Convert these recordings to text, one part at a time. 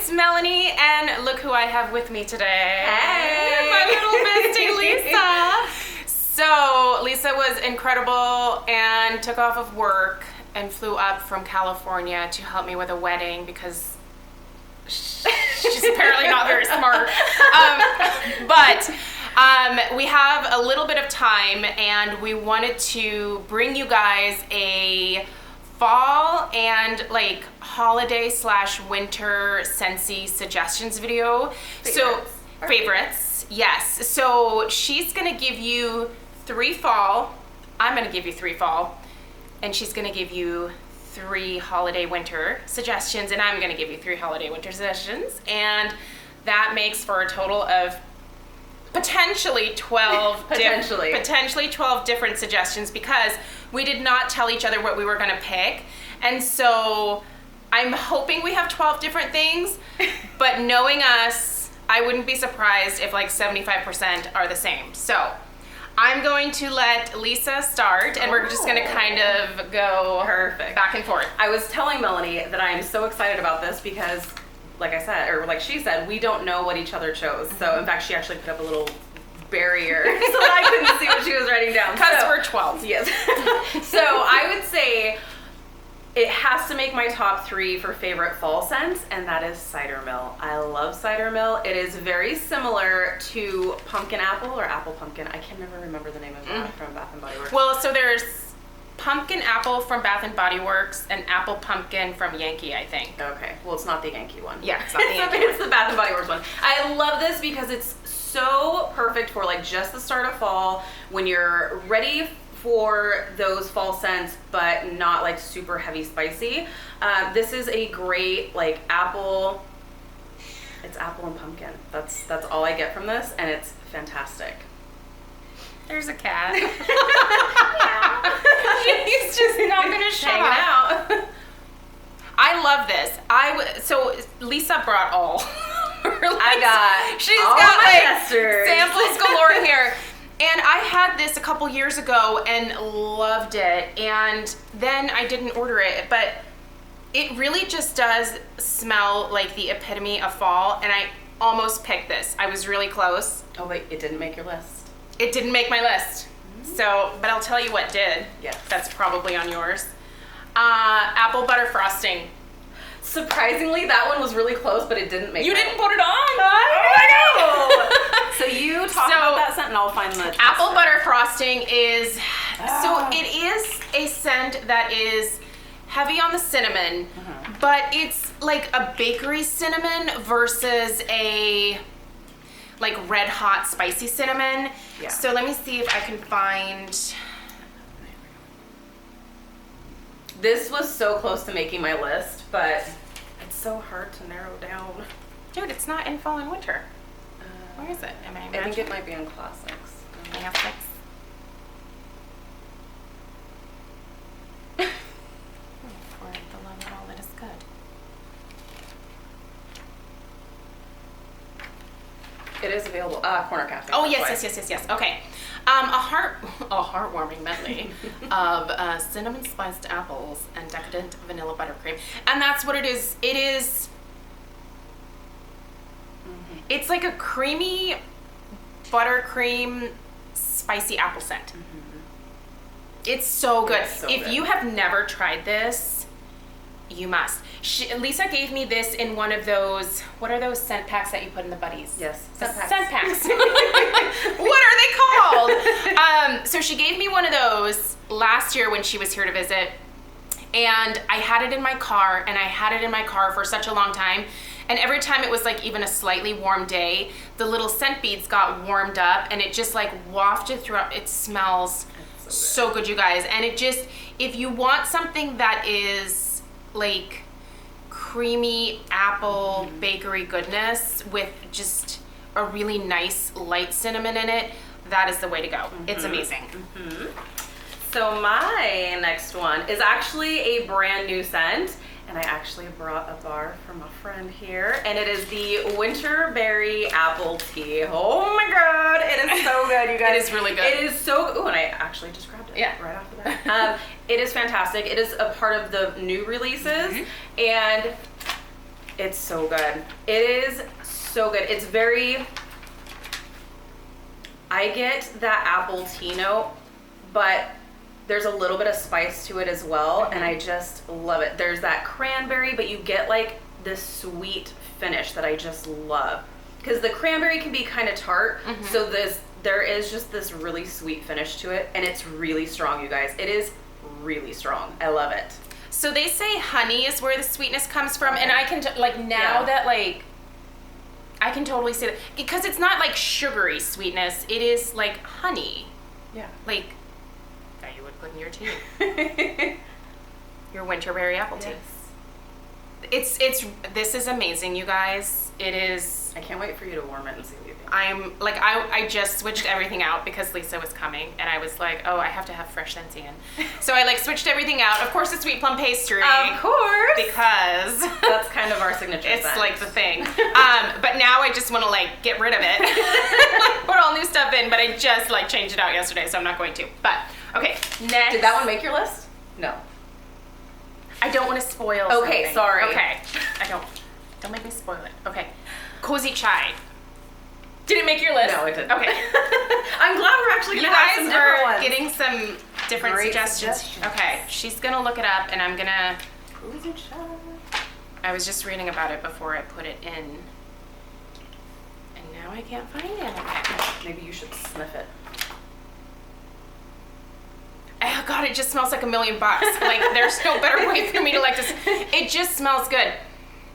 it's Melanie, and look who I have with me today. Hey! My little bestie, Lisa. So, Lisa was incredible and took off of work and flew up from California to help me with a wedding because she's apparently not very smart. But we have a little bit of time, and we wanted to bring you guys a fall and like holiday / winter Scentsy suggestions video. Favorites, yes. So she's gonna give you 3 fall. I'm gonna give you 3 fall, and she's gonna give you 3 holiday winter suggestions, and I'm gonna give you 3 holiday winter suggestions, and that makes for a total of potentially 12 potentially 12 different suggestions, because we did not tell each other what we were going to pick. And so I'm hoping we have 12 different things, but knowing us, I wouldn't be surprised if like 75% are the same. So I'm going to let Lisa start, and we're just going to kind of go back and forth. I was telling Melanie that I am so excited about this because, like I said, or like she said, we don't know what each other chose. So in fact, she actually put up a little barrier so that I couldn't see what she was writing down. Because we're 12. Yes. So I would say it has to make my top 3 for favorite fall scents, and that is Cider Mill. I love Cider Mill. It is very similar to pumpkin apple or apple pumpkin. I can never remember the name of that from Bath & Body Works. Well, so there's pumpkin apple from Bath & Body Works and apple pumpkin from Yankee, I think. Okay, well, it's not the Yankee one. Yeah, it's not the Yankee It's the Bath & Body Works one. I love this because it's so perfect for like just the start of fall when you're ready for those fall scents, but not like super heavy spicy. This is a great like apple. It's apple and pumpkin. That's all I get from this, and it's fantastic. There's a cat. She's just not gonna shut Hanging up. out. I love this. So Lisa brought all. She's all got my like testers. samples galore in here. And I had this a couple years ago and loved it. And then I didn't order it, but it really just does smell like the epitome of fall. And I almost picked this. I was really close. Oh wait, it didn't make your list. It didn't make my list. So, but I'll tell you what did. Yes. That's probably on yours. Apple butter frosting. Surprisingly, that one was really close, but it didn't make You my didn't put it on. I know. So you talk about that scent, and I'll find the apple butter frosting is so it is a scent that is heavy on the cinnamon, but it's like a bakery cinnamon versus a like red hot spicy cinnamon. Yeah. So let me see if I can find. This was so close to making my list, but it's so hard to narrow down. Dude, it's not in fall and winter. Where is it? Am I I think it might be in classics. Classics. For the love of all that is good. It is available. Corner Cafe. Oh yes. Okay. A heartwarming medley of cinnamon spiced apples and decadent vanilla buttercream, and that's what it is. It is. It's like a creamy buttercream spicy apple scent. It's so good. If you have never tried this, you must. Lisa gave me this in one of those, what are those scent packs that you put in the buddies? Yes, scent packs. What are they called? So she gave me one of those last year when she was here to visit, and I had it in my car, and I had it in my car for such a long time. And every time it was like even a slightly warm day, the little scent beads got warmed up, and it just like wafted throughout. It smells so good, you guys. And it just, if you want something that is like creamy apple bakery goodness with just a really nice light cinnamon in it, that is the way to go. It's amazing. So my next one is actually a brand new scent, and I actually brought a bar from a friend here, and it is the Winterberry Apple Tea. Oh my god, it is so good, you guys. It is really good. It is so good. Oh, and I actually just grabbed it right off the bat. It is fantastic. It is a part of the new releases, and It's so good. It is so good. It's very, I get that apple tea note, but there's a little bit of spice to it as well, and I just love it. There's that cranberry, but you get like this sweet finish that I just love. Because the cranberry can be kind of tart, so there is just this really sweet finish to it, and it's really strong, you guys. It is really strong. I love it. So they say honey is where the sweetness comes from, and I can that like I can totally say that because it's not like sugary sweetness. It is like honey. Yeah. Like that you would put in your tea. Your Winterberry Apple Tea. Yes. It's this is amazing, you guys. It is. I can't wait for you to warm it and see what you think. I'm like I just switched everything out because Lisa was coming, and I was like, oh, I have to have fresh Scentsy in. So I like switched everything out. Of course, the sweet plum pastry. Of course. Because that's kind of our signature it's scent. like the thing. But now I just want to like get rid of it. Like, put all new stuff in, but I just like changed it out yesterday, so I'm not going to. But okay, next. Did that one make your list? No. I don't want to spoil Okay, something. sorry. Okay. Don't make me spoil it. Okay. Cozy chai. Did it make your list? No, it didn't. Okay. I'm glad we're actually You gonna have some guys different are ones. getting some different Great suggestions. Okay. She's gonna look it up, and I'm gonna. Cozy chai. I was just reading about it before I put it in, and now I can't find it. Okay. Maybe you should sniff it. Oh God, it just smells like $1,000,000. Like there's no better way for me to like this. It just smells good.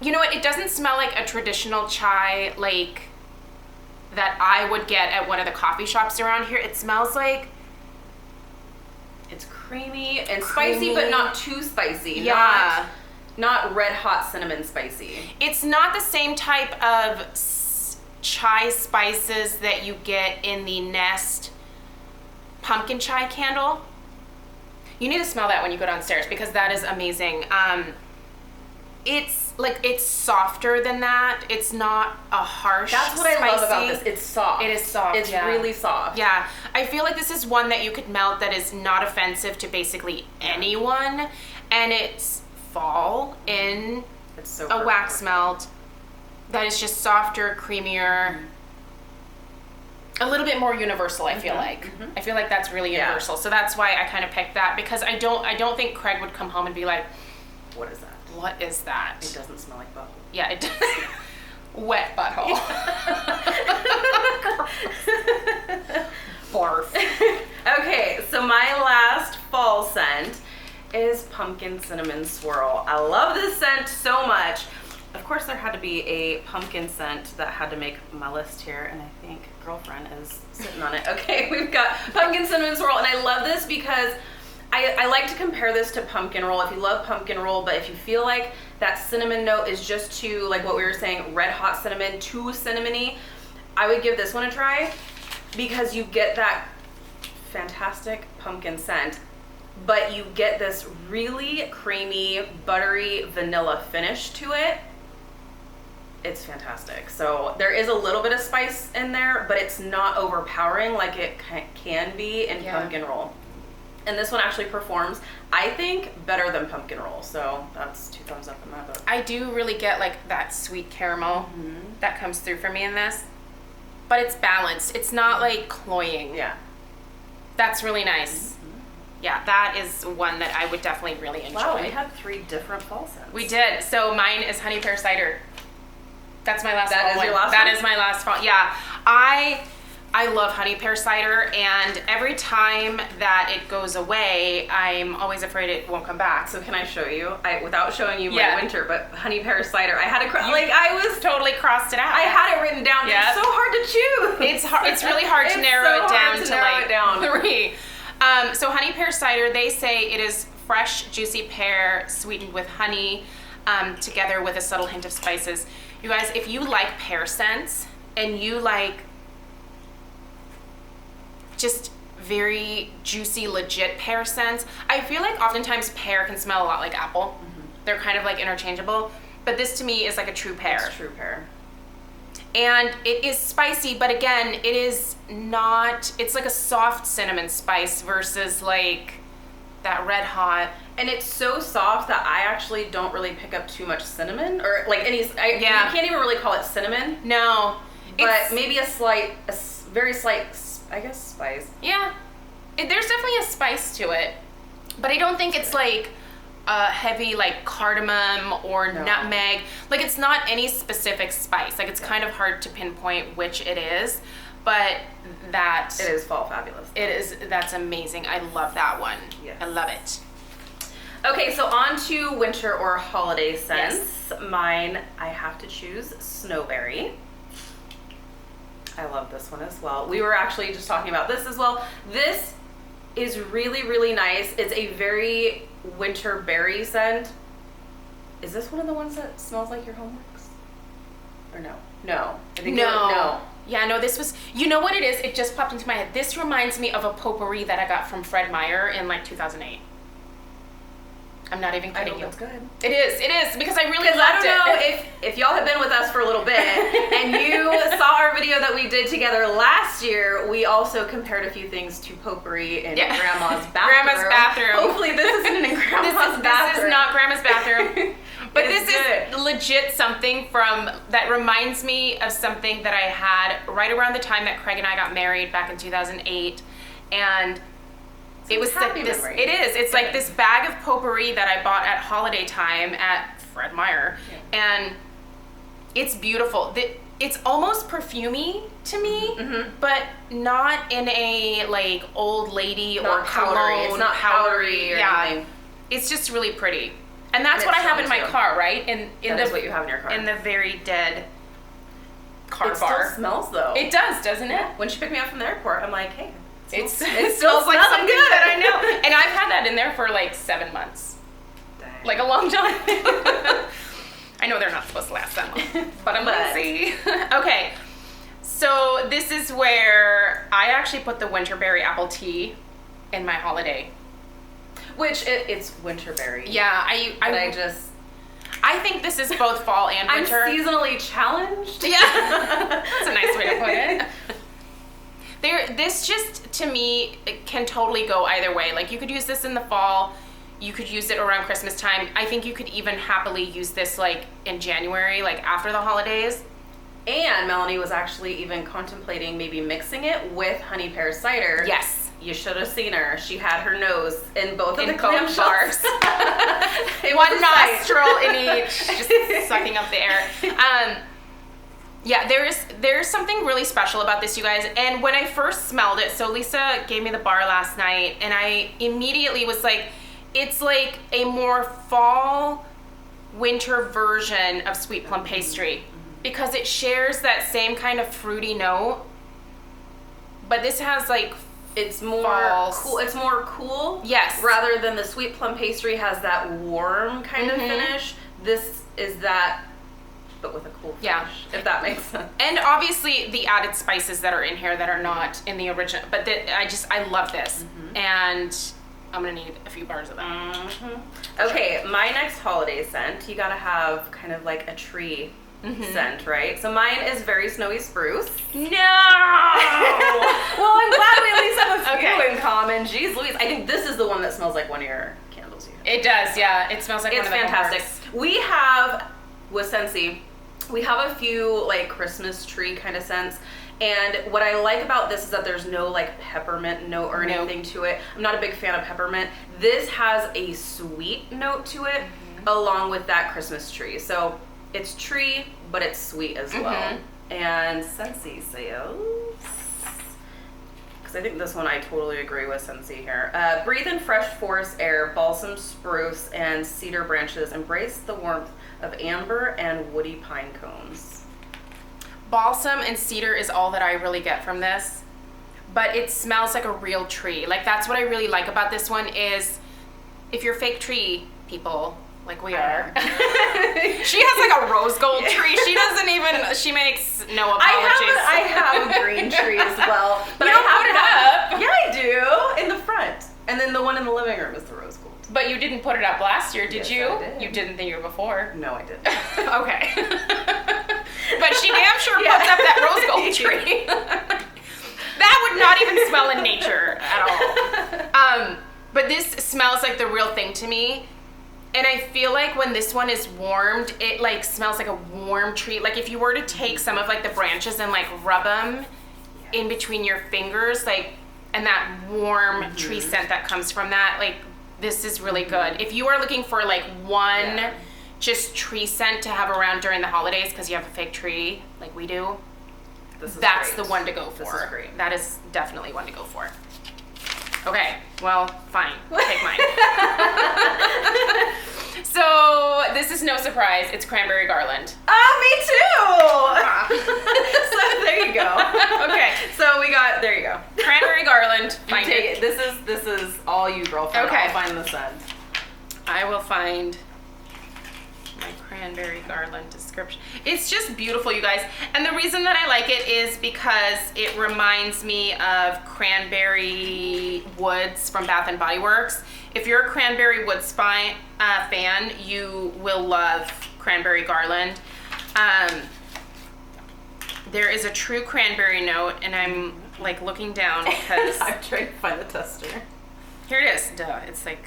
You know what? It doesn't smell like a traditional chai like that I would get at one of the coffee shops around here. It smells like it's creamy and spicy, but not too spicy. Yeah. Not red hot cinnamon spicy. It's not the same type of chai spices that you get in the Nest pumpkin chai candle. You need to smell that when you go downstairs because that is amazing. It's softer than that. It's not a harsh. That's what I love about this. It's soft. It is soft. It's really soft. Yeah. I feel like this is one that you could melt that is not offensive to basically anyone, and it's fall in it's so a wax melt that is just softer, creamier. A little bit more universal, I feel like. I feel like that's really universal. So that's why I kind of picked that because I don't think Craig would come home and be like, what is that? What is that? It doesn't smell like butthole. Yeah, it does. Wet butthole. Barf. Okay, so my last fall scent is pumpkin cinnamon swirl. I love this scent so much. Of course, there had to be a pumpkin scent that had to make my list here, and I think girlfriend is sitting on it. Okay, we've got pumpkin cinnamon swirl, and I love this because I like to compare this to pumpkin roll. If you love pumpkin roll, but if you feel like that cinnamon note is just too, like what we were saying, red hot cinnamon, too cinnamony, I would give this one a try because you get that fantastic pumpkin scent, but you get this really creamy, buttery vanilla finish to it. It's fantastic. So there is a little bit of spice in there, but it's not overpowering like it can be in pumpkin roll. And this one actually performs, I think, better than pumpkin roll. So that's 2 thumbs up in my book. I do really get like that sweet caramel that comes through for me in this, but it's balanced. It's not like cloying. Yeah. That's really nice. Yeah, that is one that I would definitely really enjoy. Wow, we had 3 different fall scents. We did. So mine is honey pear cider. That's my last fall one. That is your last That one? is my last fall. Yeah. I love honey pear cider, and every time that it goes away, I'm always afraid it won't come back. So can I show you? Without showing you my winter, but honey pear cider. I had I was totally crossed it out. I had it written down. Yep. It's so hard to choose. It's hard. It's really hard to narrow it down to 3. So honey pear cider, they say it is fresh, juicy pear sweetened with honey, together with a subtle hint of spices. You guys, if you like pear scents and you like just very juicy, legit pear scents, I feel like oftentimes pear can smell a lot like apple. They're kind of like interchangeable, but this to me is like a true pear. It's true pear. And it is spicy, but again, it is not, it's like a soft cinnamon spice versus like that red hot. And it's so soft that I actually don't really pick up too much cinnamon or like any. You can't even really call it cinnamon. No, but maybe a very slight, I guess, spice. Yeah, there's definitely a spice to it, but I don't think it's like heavy like cardamom or nutmeg. Like it's not any specific spice. Like it's kind of hard to pinpoint which it is, but that it is fall fabulous. It is. That's amazing. I love that one. Yes. I love it. Okay, so on to winter or holiday scents. Yes. Mine, I have to choose Snowberry. I love this one as well. We were actually just talking about this as well. This is really, really nice. It's a very winter berry scent. Is this one of the ones that smells like your homeworks? Or no? No. I think no. Yeah, no, this was, you know what it is? It just popped into my head. This reminds me of a potpourri that I got from Fred Meyer in like 2008. I'm not even kidding you. That's good. It is, because I really loved it. I don't know if y'all have been with us for a little bit and you saw our video that we did together last year, we also compared a few things to potpourri in Grandma's bathroom. Grandma's bathroom. Hopefully this isn't in Grandma's bathroom. This is not Grandma's bathroom. But this is legit something that reminds me of something that I had right around the time that Craig and I got married back in 2008. And it was like this. Memory. It is. It's like this bag of potpourri that I bought at holiday time at Fred Meyer, and it's beautiful. It's almost perfumey to me, but not in a like old lady or powdery. Cologne. It's not powdery or anything. It's just really pretty, and that's what I have in my car, right? That is what you have in your car. In the very dead car it bar. It still smells though. It does, doesn't it? When she picked me up from the airport, I'm like, hey. It smells like something good. That I know. And I've had that in there for like 7 months. Dang. Like a long time. I know they're not supposed to last that long, but I'm lazy. Okay, so this is where I actually put the Winterberry Apple Tea in my holiday. Which, it's Winterberry. Yeah, I think this is both fall and winter. I'm seasonally challenged. Yeah, that's a nice way to put it. This just, to me, it can totally go either way. Like, you could use this in the fall. You could use it around Christmas time. I think you could even happily use this, like, in January, like, after the holidays. And Melanie was actually even contemplating maybe mixing it with honey pear cider. Yes. You should have seen her. She had her nose in both of the clam bars. One nostril in each, just sucking up the air. Yeah, there's something really special about this, you guys. And when I first smelled it, so Lisa gave me the bar last night, and I immediately was like, it's like a more fall, winter version of sweet plum pastry, because it shares that same kind of fruity note, but this has like it's more cool. It's more cool. Yes. Rather than the sweet plum pastry has that warm kind of finish. This is that, but with a cool finish, if that makes sense. And obviously the added spices that are in here that are not in the original, but I love this. And I'm gonna need a few bars of that. Okay, my next holiday scent, you gotta have kind of like a tree scent, right? So mine is very snowy spruce. No! Well, I'm glad we at least have a few in common. Jeez Louise, I think this is the one that smells like one of your candles you have. It does, yeah. It smells like one of the fantastic. We have, with Scentsy, we have a few like Christmas tree kind of scents. And what I like about this is that there's no like peppermint note or anything to it. I'm not a big fan of peppermint. This has a sweet note to it along with that Christmas tree. So it's tree, but it's sweet as well. And Scentsy sales, because I think this one I totally agree with Scentsy here. Breathe in fresh forest air, balsam, spruce, and cedar branches. Embrace the warmth of amber and woody pine cones. Balsam and cedar is all that I really get from this, but it smells like a real tree. Like, that's what I really like about this one is, if you're fake tree people, like we are. She has like a rose gold tree. She doesn't even, she makes no apologies. I have a green tree as well. But you don't put it up. Yeah, I do. In the front. And then the one in the living room is the rose gold. But you didn't put it up last year, did you? I did. You didn't the year before. No, I didn't. Okay. But she damn sure puts up that rose gold tree. That would not even smell in nature at all. But this smells like the real thing to me. And I feel like when this one is warmed, it like smells like a warm tree. Like if you were to take some of like the branches and like rub them in between your fingers, like, and that warm tree scent that comes from that, like this is really good. If you are looking for like one just tree scent to have around during the holidays because you have a fake tree like we do, that's the one to go for. This is great. That is definitely one to go for. Okay, well, fine. Take mine. So this is no surprise. It's cranberry garland. Oh, me too. So there you go. Okay, So we got, there you go. cranberry garland. Find Take it. it. This is all you, girlfriend. Okay. I'll find the scent. I will find my cranberry garland description. It's just beautiful, you guys. And the reason that I like it is because it reminds me of cranberry woods from Bath and Body Works. If you're a cranberry woods fan, you will love cranberry garland. There is a true cranberry note, and I'm like looking down because I'm trying to find the tester. here it is. Duh, it's like,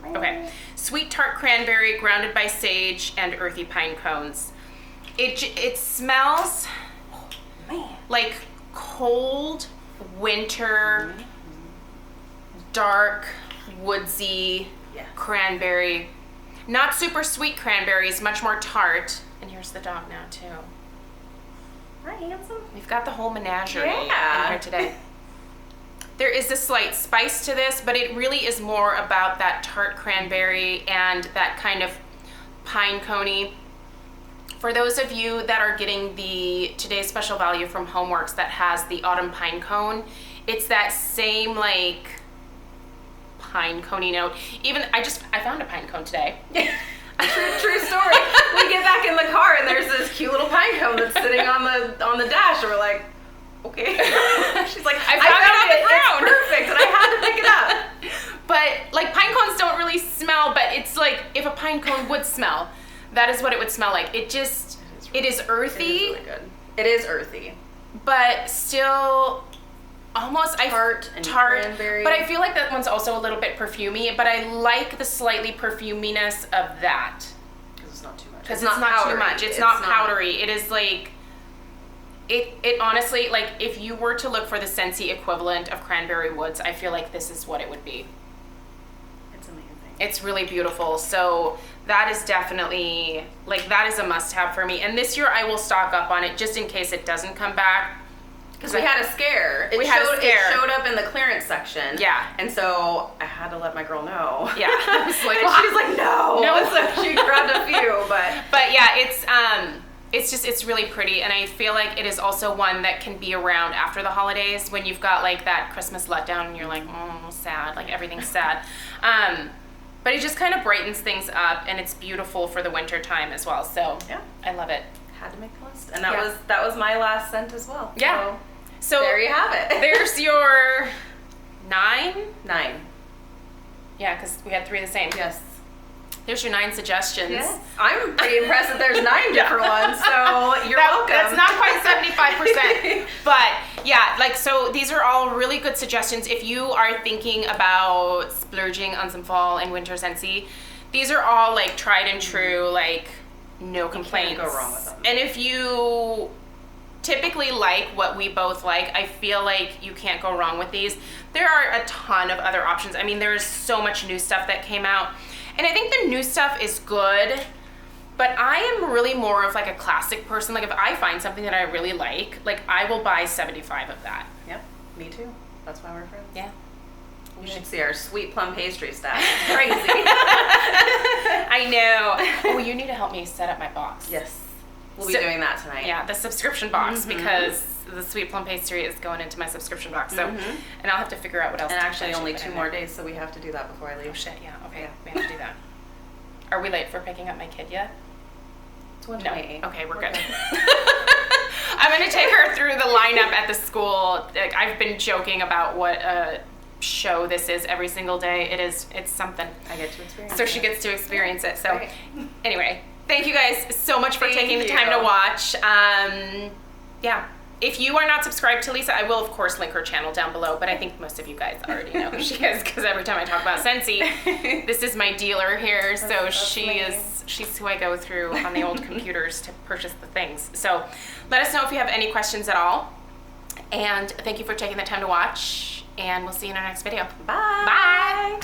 okay. Sweet tart cranberry, grounded by sage and earthy pine cones. It smells like cold winter, dark, woodsy cranberry. Not super sweet cranberries, much more tart. And here's the dog now too. Hi, handsome. We've got the whole menagerie in Yeah. here today. There is a slight spice to this, but it really is more about that tart cranberry and that kind of pine coney. For those of you that are getting the today's special value from Homeworks that has the autumn pine cone, it's that same like pine coney note. Even I found a pine cone today. True story. We get back in the car and there's this cute little pine cone that's sitting on the dash, and we're like, okay. She's like, I found it on the ground. It's perfect, and I had to pick it up. But like pine cones don't really smell, but it's like if a pine cone would smell, that is what it would smell like. It is earthy. It is really good. It is earthy. But still almost Tart and cranberry. But I feel like that one's also a little bit perfumey, but I like the slightly perfuminess of that. Because it's not too much. Because it's not too much. It's not powdery. It is like, it honestly, like if you were to look for the Scentsy equivalent of cranberry woods, I feel like this is what it would be. It's amazing. It's really beautiful. So that is definitely, like that is a must have for me. And this year I will stock up on it just in case it doesn't come back. Because we had a scare. It showed up in the clearance section. Yeah. And so I had to let my girl know. Yeah. I was like, and she's like, no. So she grabbed a few, But yeah, it's really pretty, and I feel like it is also one that can be around after the holidays when you've got like that Christmas letdown and you're like, oh, sad, like everything's sad. But it just kind of brightens things up, and it's beautiful for the winter time as well. So yeah, I love it. Had to make the list, and that was my last scent as well. Yeah. So there you have it. There's your 9. Yeah, because we had 3 the same. Yes. There's your 9 suggestions. Yes. I'm pretty impressed that there's 9 different ones, so you're welcome. That's not quite 75%. But yeah, like, so these are all really good suggestions. If you are thinking about splurging on some fall and winter Scentsy, these are all like tried and true, like no complaints. You can't go wrong with them. And if you typically like what we both like, I feel like you can't go wrong with these. There are a ton of other options. I mean, there's so much new stuff that came out. And I think the new stuff is good, but I am really more of like a classic person. Like if I find something that I really like I will buy 75 of that. Yep, me too. That's why we're friends. Yeah. You should see our sweet plum pastry stack. Crazy. I know. Oh, you need to help me set up my box. Yes. We'll be doing that tonight. Yeah, the subscription box, because the sweet plum pastry is going into my subscription box. So, and I'll have to figure out what else. And actually, only 2 more days, so we have to do that before I leave. Oh shit! Yeah. Okay. Yeah. We have to do that. Are we late for picking up my kid yet? It's 1:28. No. Okay, we're good. I'm gonna take her through the lineup at the school. Like, I've been joking about what a show this is every single day. It's something. I get to experience. So she gets to experience it. So Great. Anyway, thank you guys so much for taking the time to watch. Yeah, if you are not subscribed to Lisa, I will of course link her channel down below, but I think most of you guys already know who she is because every time I talk about Scentsy, this is my dealer here. So she's who I go through on the old computers to purchase the things. So let us know if you have any questions at all. And thank you for taking the time to watch, and we'll see you in our next video. Bye. Bye.